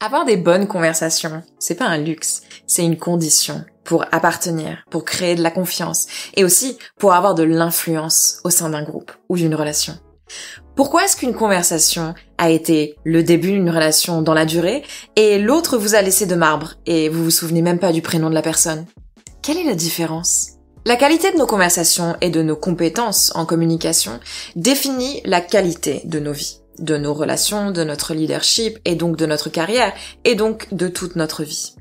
Avoir des bonnes conversations, c'est pas un luxe, c'est une condition pour appartenir, pour créer de la confiance et aussi pour avoir de l'influence au sein d'un groupe ou d'une relation. Pourquoi est-ce qu'une conversation a été le début d'une relation dans la durée et l'autre vous a laissé de marbre et vous vous souvenez même pas du prénom de la personne? Quelle est la différence? La qualité de nos conversations et de nos compétences en communication définit la qualité de nos vies, de nos relations, de notre leadership et donc de notre carrière et donc de toute notre vie.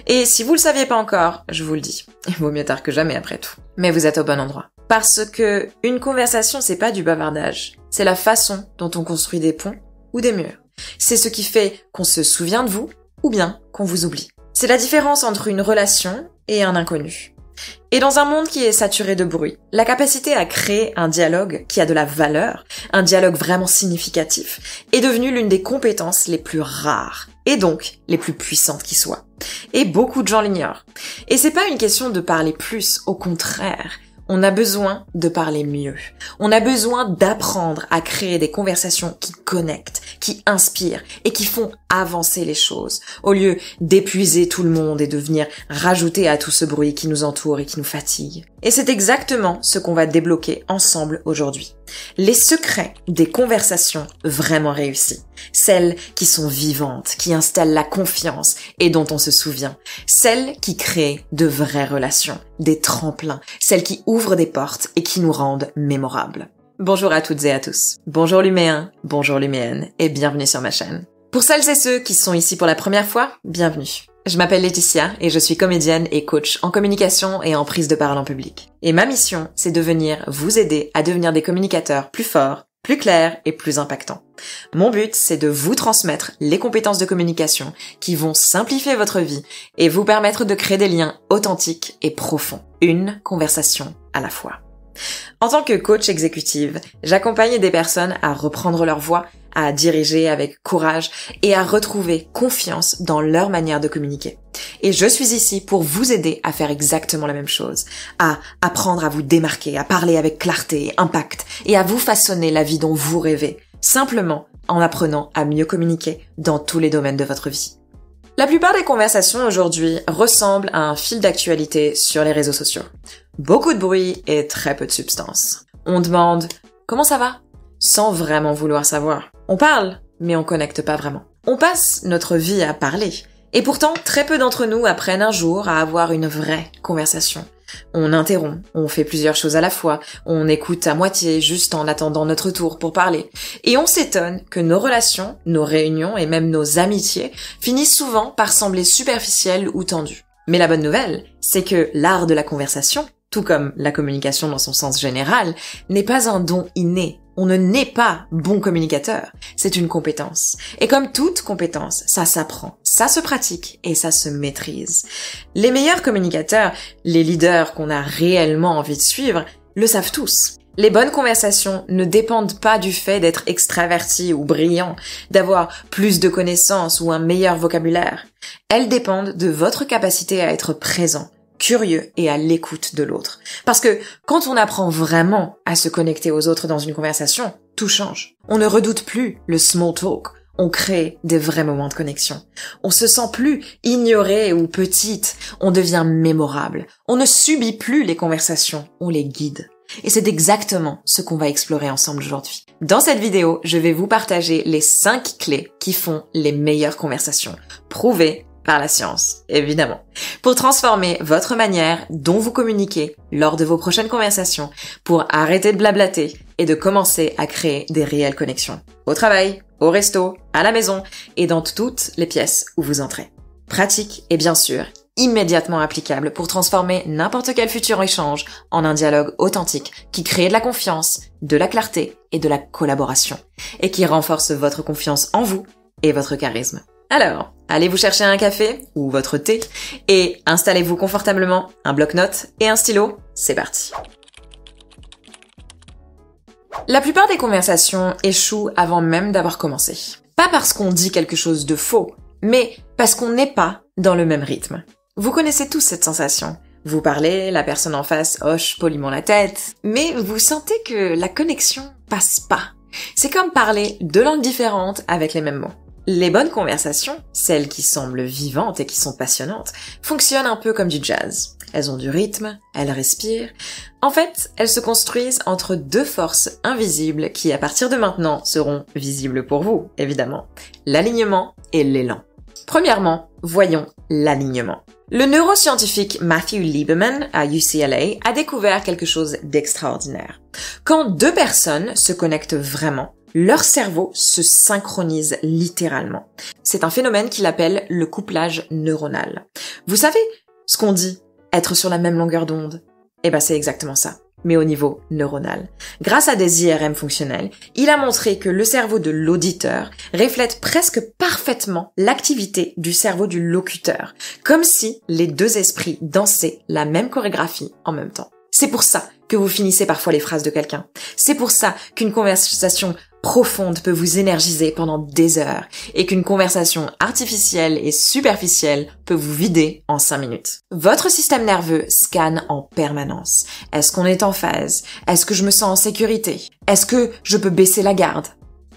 Et si vous le saviez pas encore, je vous le dis, il vaut mieux tard que jamais après tout. Mais vous êtes au bon endroit. Parce que une conversation, c'est pas du bavardage. C'est la façon dont on construit des ponts ou des murs. C'est ce qui fait qu'on se souvient de vous ou bien qu'on vous oublie. C'est la différence entre une relation et un inconnu. Et dans un monde qui est saturé de bruit, la capacité à créer un dialogue qui a de la valeur, un dialogue vraiment significatif, est devenue l'une des compétences les plus rares, et donc les plus puissantes qui soient. Et beaucoup de gens l'ignorent. Et c'est pas une question de parler plus, au contraire. On a besoin de parler mieux. On a besoin d'apprendre à créer des conversations qui connectent, qui inspirent et qui font avancer les choses, au lieu d'épuiser tout le monde et de venir rajouter à tout ce bruit qui nous entoure et qui nous fatigue. Et c'est exactement ce qu'on va débloquer ensemble aujourd'hui. Les secrets des conversations vraiment réussies. Celles qui sont vivantes, qui installent la confiance et dont on se souvient. Celles qui créent de vraies relations, des tremplins. Celles qui ouvrent des portes et qui nous rendent mémorables. Bonjour à toutes et à tous. Bonjour Luméens, bonjour Luméennes et bienvenue sur ma chaîne. Pour celles et ceux qui sont ici pour la première fois, bienvenue. Je m'appelle Laetitia et je suis comédienne et coach en communication et en prise de parole en public. Et ma mission, c'est de venir vous aider à devenir des communicateurs plus forts, plus clairs et plus impactants. Mon but, c'est de vous transmettre les compétences de communication qui vont simplifier votre vie et vous permettre de créer des liens authentiques et profonds. Une conversation à la fois. En tant que coach exécutive, j'accompagne des personnes à reprendre leur voix, à diriger avec courage et à retrouver confiance dans leur manière de communiquer. Et je suis ici pour vous aider à faire exactement la même chose, à apprendre à vous démarquer, à parler avec clarté et impact et à vous façonner la vie dont vous rêvez, simplement en apprenant à mieux communiquer dans tous les domaines de votre vie. La plupart des conversations aujourd'hui ressemblent à un fil d'actualité sur les réseaux sociaux. Beaucoup de bruit et très peu de substance. On demande « Comment ça va ?» sans vraiment vouloir savoir. On parle, mais on connecte pas vraiment. On passe notre vie à parler. Et pourtant, très peu d'entre nous apprennent un jour à avoir une vraie conversation. On interrompt, on fait plusieurs choses à la fois, on écoute à moitié juste en attendant notre tour pour parler. Et on s'étonne que nos relations, nos réunions et même nos amitiés finissent souvent par sembler superficielles ou tendues. Mais la bonne nouvelle, c'est que l'art de la conversation, tout comme la communication dans son sens général, n'est pas un don inné. On ne naît pas bon communicateur, c'est une compétence. Et comme toute compétence, ça s'apprend, ça se pratique et ça se maîtrise. Les meilleurs communicateurs, les leaders qu'on a réellement envie de suivre, le savent tous. Les bonnes conversations ne dépendent pas du fait d'être extraverti ou brillant, d'avoir plus de connaissances ou un meilleur vocabulaire. Elles dépendent de votre capacité à être présent, curieux et à l'écoute de l'autre. Parce que quand on apprend vraiment à se connecter aux autres dans une conversation, tout change. On ne redoute plus le small talk. On crée des vrais moments de connexion. On se sent plus ignoré ou petite. On devient mémorable. On ne subit plus les conversations. On les guide. Et c'est exactement ce qu'on va explorer ensemble aujourd'hui. Dans cette vidéo, je vais vous partager les 5 clés qui font les meilleures conversations. Prouvées par la science, évidemment. Pour transformer votre manière dont vous communiquez lors de vos prochaines conversations, pour arrêter de blablater et de commencer à créer des réelles connexions. Au travail, au resto, à la maison et dans toutes les pièces où vous entrez. Pratique et bien sûr, immédiatement applicable pour transformer n'importe quel futur échange en un dialogue authentique qui crée de la confiance, de la clarté et de la collaboration et qui renforce votre confiance en vous et votre charisme. Alors, allez vous chercher un café ou votre thé et installez-vous confortablement, un bloc-notes et un stylo, c'est parti. La plupart des conversations échouent avant même d'avoir commencé. Pas parce qu'on dit quelque chose de faux, mais parce qu'on n'est pas dans le même rythme. Vous connaissez tous cette sensation. Vous parlez, la personne en face hoche poliment la tête, mais vous sentez que la connexion passe pas. C'est comme parler deux langues différentes avec les mêmes mots. Les bonnes conversations, celles qui semblent vivantes et qui sont passionnantes, fonctionnent un peu comme du jazz. Elles ont du rythme, elles respirent. En fait, elles se construisent entre deux forces invisibles qui, à partir de maintenant, seront visibles pour vous, évidemment. L'alignement et l'élan. Premièrement, voyons l'alignement. Le neuroscientifique Matthew Lieberman à UCLA a découvert quelque chose d'extraordinaire. Quand deux personnes se connectent vraiment, leur cerveau se synchronise littéralement. C'est un phénomène qu'il appelle le couplage neuronal. Vous savez ce qu'on dit, être sur la même longueur d'onde? Eh ben c'est exactement ça, mais au niveau neuronal. Grâce à des IRM fonctionnels, il a montré que le cerveau de l'auditeur reflète presque parfaitement l'activité du cerveau du locuteur, comme si les deux esprits dansaient la même chorégraphie en même temps. C'est pour ça que vous finissez parfois les phrases de quelqu'un. C'est pour ça qu'une conversation profonde peut vous énergiser pendant des heures et qu'une conversation artificielle et superficielle peut vous vider en 5 minutes. Votre système nerveux scanne en permanence. Est-ce qu'on est en phase? Est-ce que je me sens en sécurité? Est-ce que je peux baisser la garde?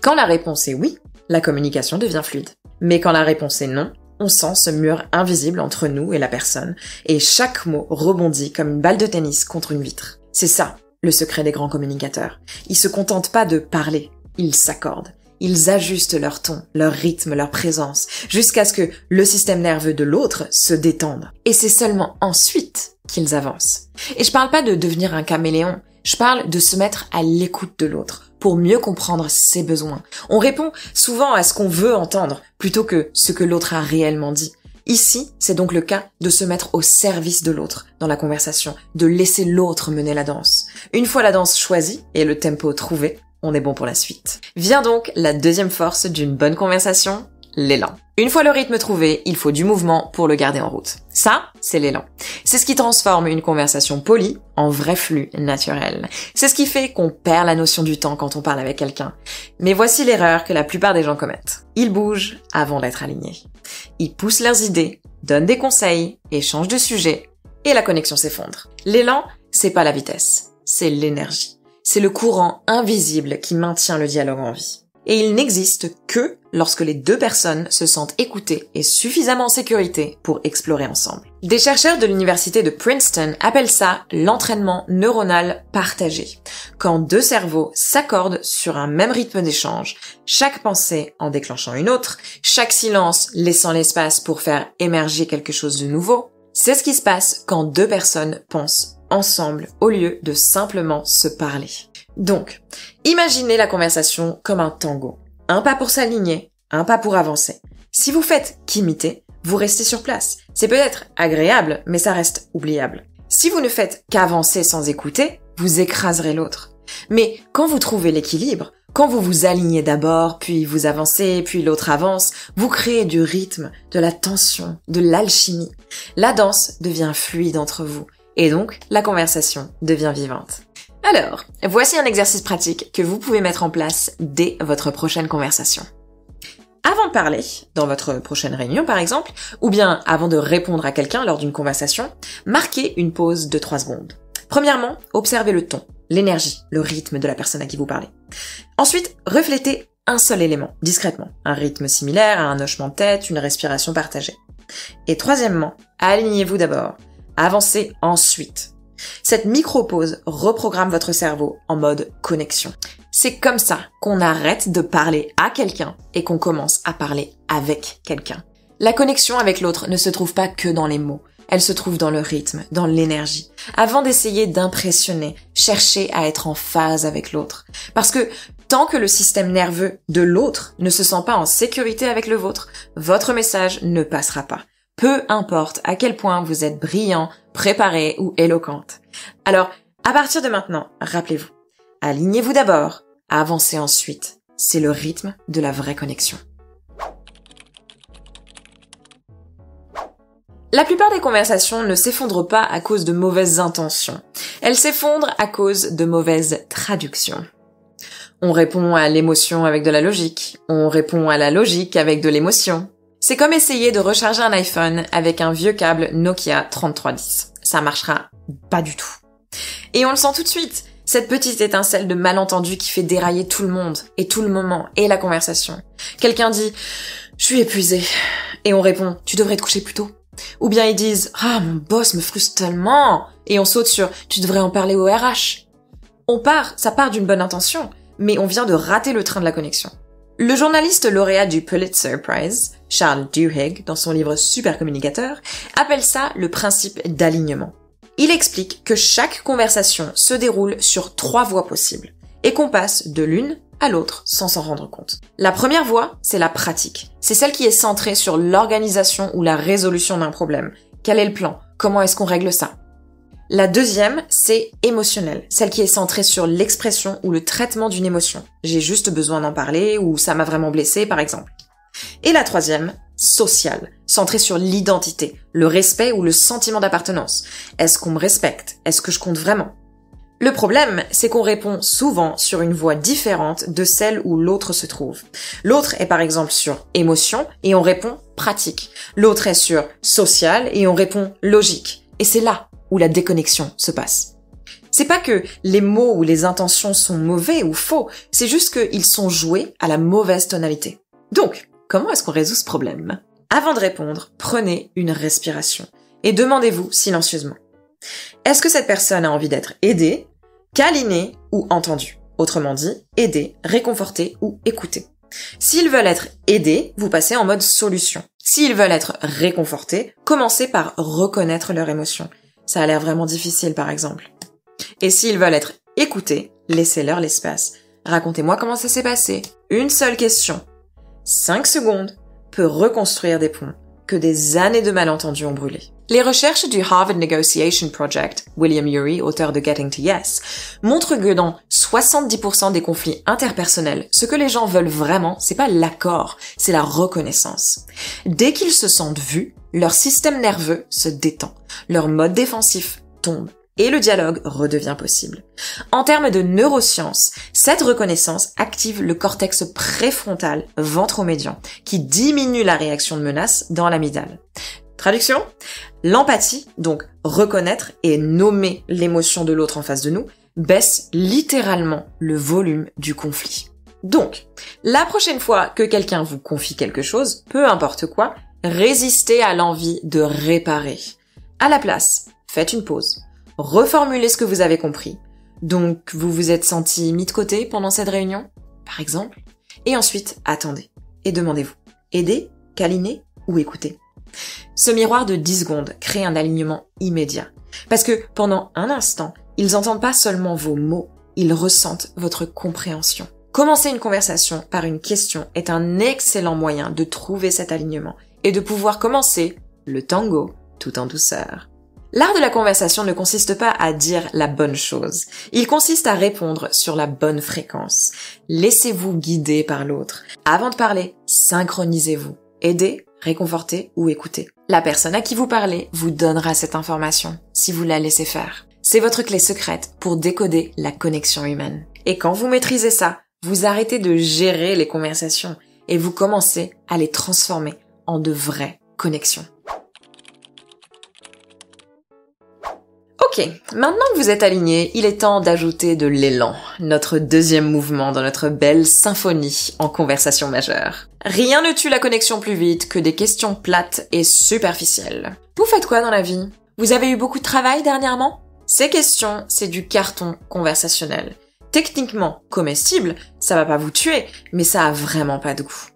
Quand la réponse est oui, la communication devient fluide. Mais quand la réponse est non, on sent ce mur invisible entre nous et la personne, et chaque mot rebondit comme une balle de tennis contre une vitre. C'est ça, le secret des grands communicateurs. Ils se contentent pas de parler, ils s'accordent. Ils ajustent leur ton, leur rythme, leur présence, jusqu'à ce que le système nerveux de l'autre se détende. Et c'est seulement ensuite qu'ils avancent. Et je parle pas de devenir un caméléon, je parle de se mettre à l'écoute de l'autre, pour mieux comprendre ses besoins. On répond souvent à ce qu'on veut entendre, plutôt que ce que l'autre a réellement dit. Ici, c'est donc le cas de se mettre au service de l'autre dans la conversation, de laisser l'autre mener la danse. Une fois la danse choisie et le tempo trouvé, on est bon pour la suite. Vient donc la deuxième force d'une bonne conversation, l'élan. Une fois le rythme trouvé, il faut du mouvement pour le garder en route. Ça, c'est l'élan. C'est ce qui transforme une conversation polie en vrai flux naturel. C'est ce qui fait qu'on perd la notion du temps quand on parle avec quelqu'un. Mais voici l'erreur que la plupart des gens commettent. Ils bougent avant d'être alignés. Ils poussent leurs idées, donnent des conseils, échangent de sujets, et la connexion s'effondre. L'élan, c'est pas la vitesse, c'est l'énergie. C'est le courant invisible qui maintient le dialogue en vie. Et il n'existe que lorsque les deux personnes se sentent écoutées et suffisamment en sécurité pour explorer ensemble. Des chercheurs de l'université de Princeton appellent ça l'entraînement neuronal partagé. Quand deux cerveaux s'accordent sur un même rythme d'échange, chaque pensée en déclenchant une autre, chaque silence laissant l'espace pour faire émerger quelque chose de nouveau, c'est ce qui se passe quand deux personnes pensent ensemble au lieu de simplement se parler. Donc, imaginez la conversation comme un tango. Un pas pour s'aligner, un pas pour avancer. Si vous faites qu'imiter, vous restez sur place. C'est peut-être agréable, mais ça reste oubliable. Si vous ne faites qu'avancer sans écouter, vous écraserez l'autre. Mais quand vous trouvez l'équilibre, quand vous vous alignez d'abord, puis vous avancez, puis l'autre avance, vous créez du rythme, de la tension, de l'alchimie. La danse devient fluide entre vous, et donc la conversation devient vivante. Alors, voici un exercice pratique que vous pouvez mettre en place dès votre prochaine conversation. Avant de parler, dans votre prochaine réunion par exemple, ou bien avant de répondre à quelqu'un lors d'une conversation, marquez une pause de 3 secondes. Premièrement, observez le ton, l'énergie, le rythme de la personne à qui vous parlez. Ensuite, reflétez un seul élément, discrètement, un rythme similaire à un hochement de tête, une respiration partagée. Et troisièmement, alignez-vous d'abord, avancez ensuite. Cette micro-pause reprogramme votre cerveau en mode connexion. C'est comme ça qu'on arrête de parler à quelqu'un et qu'on commence à parler avec quelqu'un. La connexion avec l'autre ne se trouve pas que dans les mots, elle se trouve dans le rythme, dans l'énergie. Avant d'essayer d'impressionner, cherchez à être en phase avec l'autre. Parce que tant que le système nerveux de l'autre ne se sent pas en sécurité avec le vôtre, votre message ne passera pas. Peu importe à quel point vous êtes brillant, préparé ou éloquente. Alors, à partir de maintenant, rappelez-vous, alignez-vous d'abord, avancez ensuite. C'est le rythme de la vraie connexion. La plupart des conversations ne s'effondrent pas à cause de mauvaises intentions. Elles s'effondrent à cause de mauvaises traductions. On répond à l'émotion avec de la logique. On répond à la logique avec de l'émotion. C'est comme essayer de recharger un iPhone avec un vieux câble Nokia 3310. Ça marchera pas du tout. Et on le sent tout de suite. Cette petite étincelle de malentendu qui fait dérailler tout le monde, et tout le moment, et la conversation. Quelqu'un dit « Je suis épuisé », et on répond « Tu devrais te coucher plus tôt ». Ou bien ils disent « Ah, mon boss me frustre tellement », et on saute sur « Tu devrais en parler au RH ». Ça part d'une bonne intention, mais on vient de rater le train de la connexion. Le journaliste lauréat du Pulitzer Prize, Charles Duhigg, dans son livre Super Communicateur, appelle ça le principe d'alignement. Il explique que chaque conversation se déroule sur 3 voies possibles et qu'on passe de l'une à l'autre sans s'en rendre compte. La première voie, c'est la pratique. C'est celle qui est centrée sur l'organisation ou la résolution d'un problème. Quel est le plan? Comment est-ce qu'on règle ça? La deuxième, c'est émotionnel, celle qui est centrée sur l'expression ou le traitement d'une émotion. J'ai juste besoin d'en parler ou ça m'a vraiment blessé, par exemple. Et la troisième, sociale, centrée sur l'identité, le respect ou le sentiment d'appartenance. Est-ce qu'on me respecte? Est-ce que je compte vraiment? Le problème, c'est qu'on répond souvent sur une voie différente de celle où l'autre se trouve. L'autre est par exemple sur émotion et on répond pratique. L'autre est sur social et on répond logique. Et c'est là où la déconnexion se passe. C'est pas que les mots ou les intentions sont mauvais ou faux, c'est juste qu'ils sont joués à la mauvaise tonalité. Donc, comment est-ce qu'on résout ce problème? Avant de répondre, prenez une respiration et demandez-vous silencieusement. Est-ce que cette personne a envie d'être aidée, câlinée ou entendue? Autrement dit, aider, réconforter ou écouter. S'ils veulent être aidés, vous passez en mode solution. S'ils veulent être réconfortés, commencez par reconnaître leurs émotions. Ça a l'air vraiment difficile par exemple. Et s'ils veulent être écoutés, laissez-leur l'espace. Racontez-moi comment ça s'est passé. Une seule question. 5 secondes peut reconstruire des ponts que des années de malentendus ont brûlés. Les recherches du Harvard Negotiation Project, William Ury, auteur de Getting to Yes, montrent que dans 70% des conflits interpersonnels, ce que les gens veulent vraiment, c'est pas l'accord, c'est la reconnaissance. Dès qu'ils se sentent vus, leur système nerveux se détend, leur mode défensif tombe et le dialogue redevient possible. En termes de neurosciences, cette reconnaissance active le cortex préfrontal ventromédian, qui diminue la réaction de menace dans l'amygdale. Traduction? L'empathie, donc reconnaître et nommer l'émotion de l'autre en face de nous, baisse littéralement le volume du conflit. Donc, la prochaine fois que quelqu'un vous confie quelque chose, peu importe quoi, résistez à l'envie de réparer. À la place, faites une pause. Reformulez ce que vous avez compris. Donc, vous vous êtes senti mis de côté pendant cette réunion, par exemple, et ensuite, attendez et demandez-vous. Aider, câliner ou écouter? Ce miroir de 10 secondes crée un alignement immédiat. Parce que pendant un instant, ils n'entendent pas seulement vos mots, ils ressentent votre compréhension. Commencer une conversation par une question est un excellent moyen de trouver cet alignement et de pouvoir commencer le tango tout en douceur. L'art de la conversation ne consiste pas à dire la bonne chose. Il consiste à répondre sur la bonne fréquence. Laissez-vous guider par l'autre. Avant de parler, synchronisez-vous. Aidez, réconfortez ou écoutez. La personne à qui vous parlez vous donnera cette information si vous la laissez faire. C'est votre clé secrète pour décoder la connexion humaine. Et quand vous maîtrisez ça, vous arrêtez de gérer les conversations et vous commencez à les transformer en de vraies connexions. Ok, maintenant que vous êtes alignés, il est temps d'ajouter de l'élan, notre deuxième mouvement dans notre belle symphonie en conversation majeure. Rien ne tue la connexion plus vite que des questions plates et superficielles. Vous faites quoi dans la vie? Vous avez eu beaucoup de travail dernièrement? Ces questions, c'est du carton conversationnel. Techniquement comestible, ça va pas vous tuer, mais ça a vraiment pas de goût.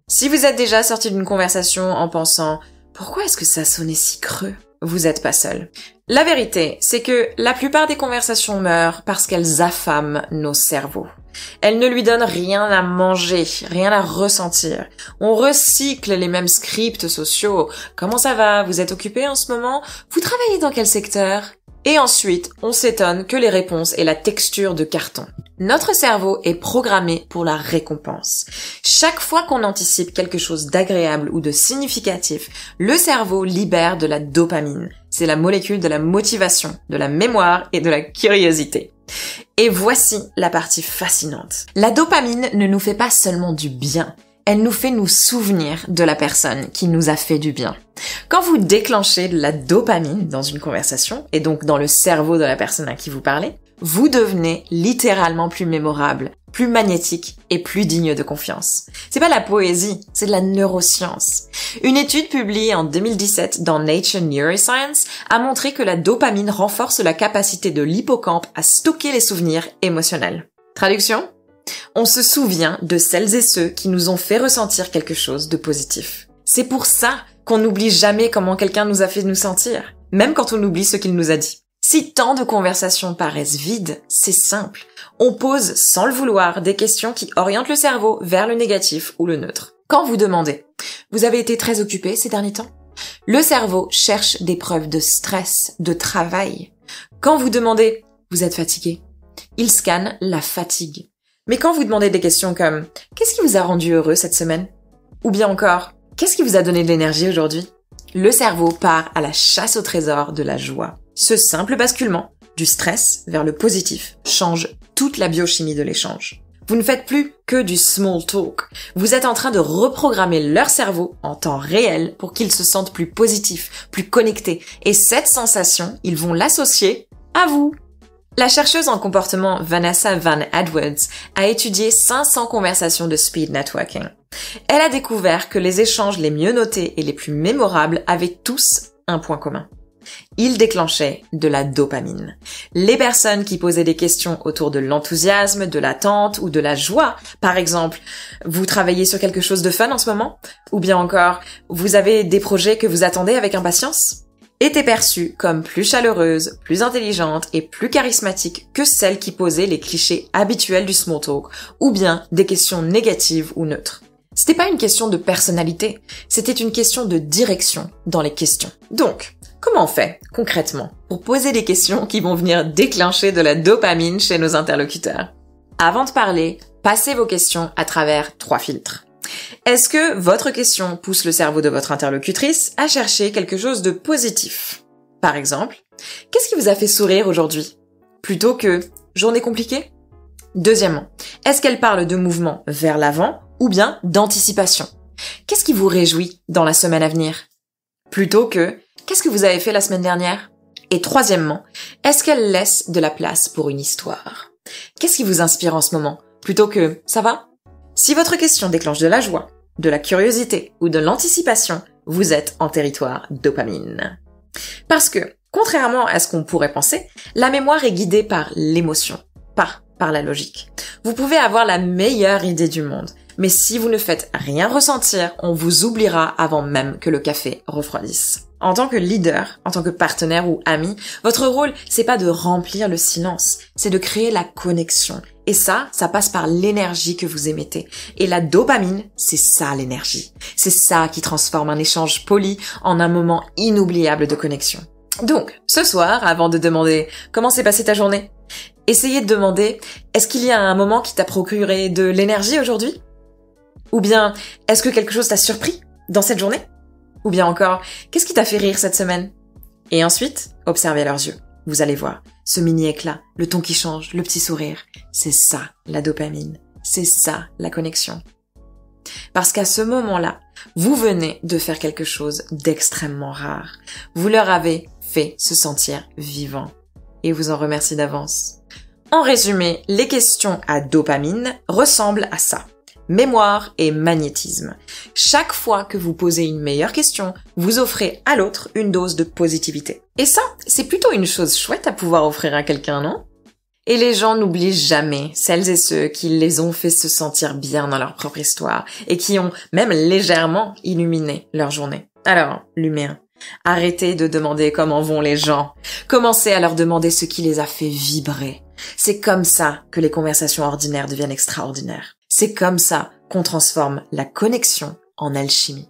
Si vous êtes déjà sorti d'une conversation en pensant « Pourquoi est-ce que ça sonnait si creux ?» vous êtes pas seul. La vérité, c'est que la plupart des conversations meurent parce qu'elles affament nos cerveaux. Elles ne lui donnent rien à manger, rien à ressentir. On recycle les mêmes scripts sociaux. Comment ça va? Vous êtes occupé en ce moment? Vous travaillez dans quel secteur? Et ensuite, on s'étonne que les réponses aient la texture de carton. Notre cerveau est programmé pour la récompense. Chaque fois qu'on anticipe quelque chose d'agréable ou de significatif, le cerveau libère de la dopamine. C'est la molécule de la motivation, de la mémoire et de la curiosité. Et voici la partie fascinante. La dopamine ne nous fait pas seulement du bien. Elle nous fait nous souvenir de la personne qui nous a fait du bien. Quand vous déclenchez de la dopamine dans une conversation, et donc dans le cerveau de la personne à qui vous parlez, vous devenez littéralement plus mémorable, plus magnétique et plus digne de confiance. C'est pas la poésie, c'est de la neuroscience. Une étude publiée en 2017 dans Nature Neuroscience a montré que la dopamine renforce la capacité de l'hippocampe à stocker les souvenirs émotionnels. Traduction ? On se souvient de celles et ceux qui nous ont fait ressentir quelque chose de positif. C'est pour ça qu'on n'oublie jamais comment quelqu'un nous a fait nous sentir, même quand on oublie ce qu'il nous a dit. Si tant de conversations paraissent vides, c'est simple. On pose, sans le vouloir, des questions qui orientent le cerveau vers le négatif ou le neutre. Quand vous demandez « Vous avez été très occupé ces derniers temps ?» Le cerveau cherche des preuves de stress, de travail. Quand vous demandez « Vous êtes fatigué ?» Il scanne la fatigue. Mais quand vous demandez des questions comme « Qu'est-ce qui vous a rendu heureux cette semaine ?» Ou bien encore « Qu'est-ce qui vous a donné de l'énergie aujourd'hui ?» Le cerveau part à la chasse au trésor de la joie. Ce simple basculement du stress vers le positif change toute la biochimie de l'échange. Vous ne faites plus que du small talk. Vous êtes en train de reprogrammer leur cerveau en temps réel pour qu'ils se sentent plus positifs, plus connectés. Et cette sensation, ils vont l'associer à vous. La chercheuse en comportement Vanessa Van Edwards a étudié 500 conversations de speed networking. Elle a découvert que les échanges les mieux notés et les plus mémorables avaient tous un point commun. Ils déclenchaient de la dopamine. Les personnes qui posaient des questions autour de l'enthousiasme, de l'attente ou de la joie, par exemple, vous travaillez sur quelque chose de fun en ce moment? Ou bien encore, vous avez des projets que vous attendez avec impatience? Étaient perçues comme plus chaleureuses, plus intelligentes et plus charismatiques que celles qui posaient les clichés habituels du small talk, ou bien des questions négatives ou neutres. C'était pas une question de personnalité, c'était une question de direction dans les questions. Donc, comment on fait, concrètement, pour poser des questions qui vont venir déclencher de la dopamine chez nos interlocuteurs? Avant de parler, passez vos questions à travers 3 filtres. Est-ce que votre question pousse le cerveau de votre interlocutrice à chercher quelque chose de positif? Par exemple, qu'est-ce qui vous a fait sourire aujourd'hui? Plutôt que journée compliquée? Deuxièmement, est-ce qu'elle parle de mouvement vers l'avant ou bien d'anticipation? Qu'est-ce qui vous réjouit dans la semaine à venir? Plutôt que qu'est-ce que vous avez fait la semaine dernière? Et troisièmement, est-ce qu'elle laisse de la place pour une histoire? Qu'est-ce qui vous inspire en ce moment? Plutôt que ça va? Si votre question déclenche de la joie, de la curiosité ou de l'anticipation, vous êtes en territoire dopamine. Parce que, contrairement à ce qu'on pourrait penser, la mémoire est guidée par l'émotion, pas par la logique. Vous pouvez avoir la meilleure idée du monde, mais si vous ne faites rien ressentir, on vous oubliera avant même que le café refroidisse. En tant que leader, en tant que partenaire ou ami, votre rôle, c'est pas de remplir le silence, c'est de créer la connexion. Et ça passe par l'énergie que vous émettez. Et la dopamine, c'est ça l'énergie. C'est ça qui transforme un échange poli en un moment inoubliable de connexion. Donc, ce soir, avant de demander comment s'est passée ta journée, essayez de demander est-ce qu'il y a un moment qui t'a procuré de l'énergie aujourd'hui? Ou bien, est-ce que quelque chose t'a surpris dans cette journée? Ou bien encore, qu'est-ce qui t'a fait rire cette semaine? Et ensuite, observez leurs yeux. Vous allez voir, ce mini éclat, le ton qui change, le petit sourire, c'est ça la dopamine, c'est ça la connexion. Parce qu'à ce moment-là, vous venez de faire quelque chose d'extrêmement rare. Vous leur avez fait se sentir vivants. Et vous en remerciez d'avance. En résumé, les questions à dopamine ressemblent à ça. Mémoire et magnétisme. Chaque fois que vous posez une meilleure question, vous offrez à l'autre une dose de positivité. Et ça, c'est plutôt une chose chouette à pouvoir offrir à quelqu'un, non? Et les gens n'oublient jamais celles et ceux qui les ont fait se sentir bien dans leur propre histoire et qui ont même légèrement illuminé leur journée. Alors, lumière. Arrêtez de demander comment vont les gens. Commencez à leur demander ce qui les a fait vibrer. C'est comme ça que les conversations ordinaires deviennent extraordinaires. C'est comme ça qu'on transforme la connexion en alchimie.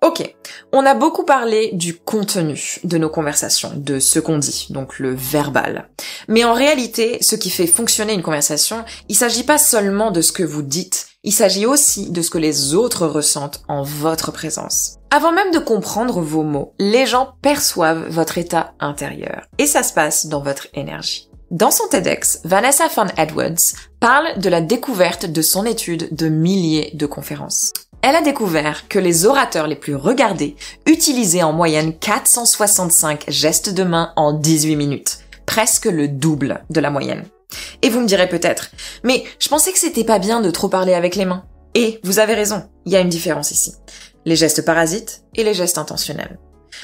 Ok, on a beaucoup parlé du contenu de nos conversations, de ce qu'on dit, donc le verbal. Mais en réalité, ce qui fait fonctionner une conversation, il s'agit pas seulement de ce que vous dites, il s'agit aussi de ce que les autres ressentent en votre présence. Avant même de comprendre vos mots, les gens perçoivent votre état intérieur. Et ça se passe dans votre énergie. Dans son TEDx, Vanessa Van Edwards parle de la découverte de son étude de milliers de conférences. Elle a découvert que les orateurs les plus regardés utilisaient en moyenne 465 gestes de main en 18 minutes, presque le double de la moyenne. Et vous me direz peut-être, mais je pensais que c'était pas bien de trop parler avec les mains. Et vous avez raison, il y a une différence ici. Les gestes parasites et les gestes intentionnels.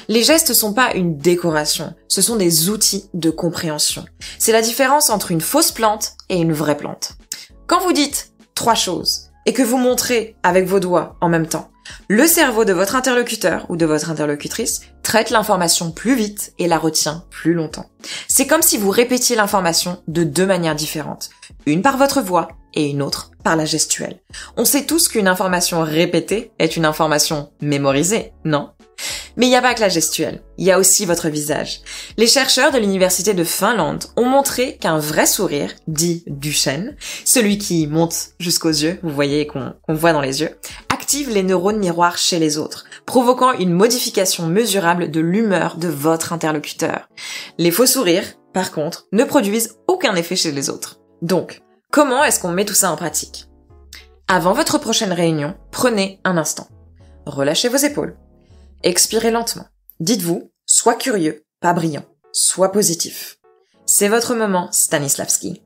Les gestes sont pas une décoration, ce sont des outils de compréhension. C'est la différence entre une fausse plante et une vraie plante. Quand vous dites 3 choses et que vous montrez avec vos doigts en même temps, le cerveau de votre interlocuteur ou de votre interlocutrice traite l'information plus vite et la retient plus longtemps. C'est comme si vous répétiez l'information de 2 manières différentes, une par votre voix et une autre par la gestuelle. On sait tous qu'une information répétée est une information mémorisée, non ? Mais il n'y a pas que la gestuelle, il y a aussi votre visage. Les chercheurs de l'université de Finlande ont montré qu'un vrai sourire, dit du chêne, celui qui monte jusqu'aux yeux, vous voyez qu'on voit dans les yeux, active les neurones miroirs chez les autres, provoquant une modification mesurable de l'humeur de votre interlocuteur. Les faux sourires, par contre, ne produisent aucun effet chez les autres. Donc, comment est-ce qu'on met tout ça en pratique ? Avant votre prochaine réunion, prenez un instant. Relâchez vos épaules. Expirez lentement. Dites-vous, sois curieux, pas brillant. Sois positif. C'est votre moment, Stanislavski.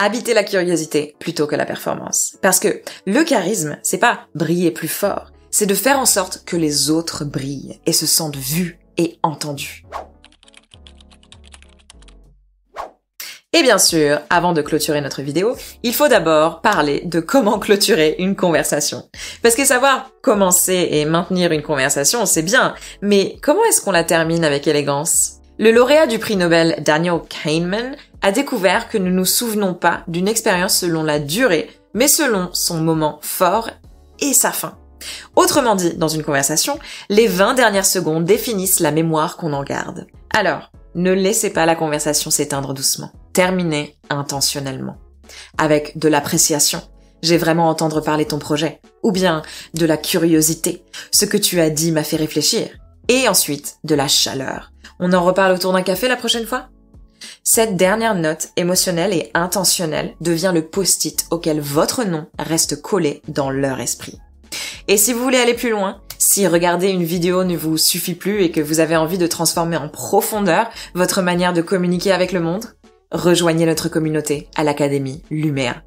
Habitez la curiosité plutôt que la performance. Parce que le charisme, c'est pas briller plus fort, c'est de faire en sorte que les autres brillent et se sentent vus et entendus. Et bien sûr, avant de clôturer notre vidéo, il faut d'abord parler de comment clôturer une conversation. Parce que savoir commencer et maintenir une conversation, c'est bien, mais comment est-ce qu'on la termine avec élégance ? Le lauréat du prix Nobel Daniel Kahneman a découvert que nous ne nous souvenons pas d'une expérience selon la durée, mais selon son moment fort et sa fin. Autrement dit, dans une conversation, les 20 dernières secondes définissent la mémoire qu'on en garde. Alors, ne laissez pas la conversation s'éteindre doucement. Terminez intentionnellement. Avec de l'appréciation. J'ai vraiment entendu parler ton projet. Ou bien de la curiosité. Ce que tu as dit m'a fait réfléchir. Et ensuite, de la chaleur. On en reparle autour d'un café la prochaine fois ? Cette dernière note émotionnelle et intentionnelle devient le post-it auquel votre nom reste collé dans leur esprit. Et si vous voulez aller plus loin, si regarder une vidéo ne vous suffit plus et que vous avez envie de transformer en profondeur votre manière de communiquer avec le monde, rejoignez notre communauté à l'Académie Luméa.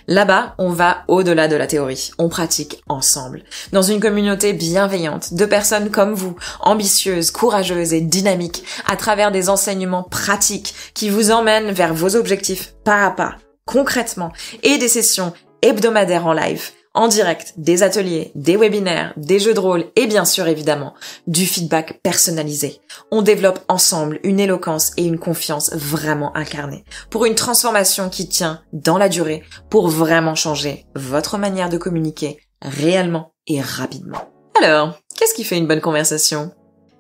Là-bas, on va au-delà de la théorie. On pratique ensemble. Dans une communauté bienveillante de personnes comme vous, ambitieuses, courageuses et dynamiques, à travers des enseignements pratiques qui vous emmènent vers vos objectifs pas à pas, concrètement, et des sessions hebdomadaires en live, en direct, des ateliers, des webinaires, des jeux de rôle et bien sûr évidemment du feedback personnalisé. On développe ensemble une éloquence et une confiance vraiment incarnées pour une transformation qui tient dans la durée pour vraiment changer votre manière de communiquer réellement et rapidement. Alors, qu'est-ce qui fait une bonne conversation ?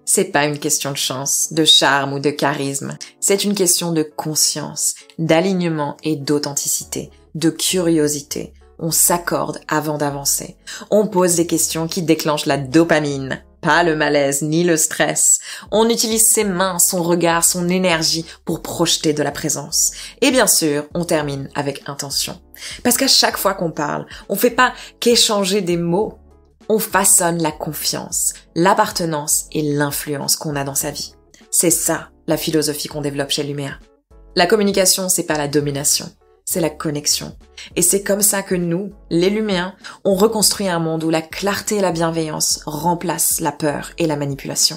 C'est pas une question de chance, de charme ou de charisme. C'est une question de conscience, d'alignement et d'authenticité, de curiosité. On s'accorde avant d'avancer. On pose des questions qui déclenchent la dopamine, pas le malaise ni le stress. On utilise ses mains, son regard, son énergie pour projeter de la présence. Et bien sûr, on termine avec intention. Parce qu'à chaque fois qu'on parle, on fait pas qu'échanger des mots. On façonne la confiance, l'appartenance et l'influence qu'on a dans sa vie. C'est ça, la philosophie qu'on développe chez Luméa. La communication, c'est pas la domination. C'est la connexion. Et c'est comme ça que nous, les Luméens, on reconstruit un monde où la clarté et la bienveillance remplacent la peur et la manipulation.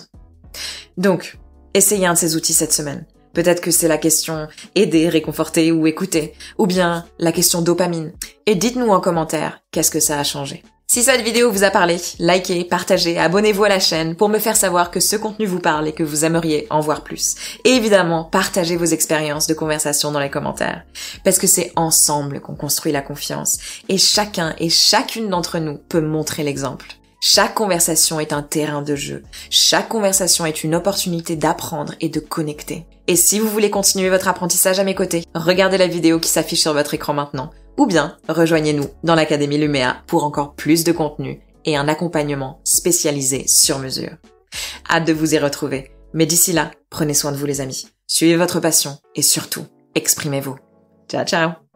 Donc, essayez un de ces outils cette semaine. Peut-être que c'est la question aider, réconforter ou écouter, ou bien la question dopamine. Et dites-nous en commentaire qu'est-ce que ça a changé. Si cette vidéo vous a parlé, likez, partagez, abonnez-vous à la chaîne pour me faire savoir que ce contenu vous parle et que vous aimeriez en voir plus. Et évidemment, partagez vos expériences de conversation dans les commentaires. Parce que c'est ensemble qu'on construit la confiance. Et chacun et chacune d'entre nous peut montrer l'exemple. Chaque conversation est un terrain de jeu. Chaque conversation est une opportunité d'apprendre et de connecter. Et si vous voulez continuer votre apprentissage à mes côtés, regardez la vidéo qui s'affiche sur votre écran maintenant. Ou bien, rejoignez-nous dans l'Académie Luméa pour encore plus de contenu et un accompagnement spécialisé sur mesure. Hâte de vous y retrouver. Mais d'ici là, prenez soin de vous les amis. Suivez votre passion et surtout, exprimez-vous. Ciao, ciao!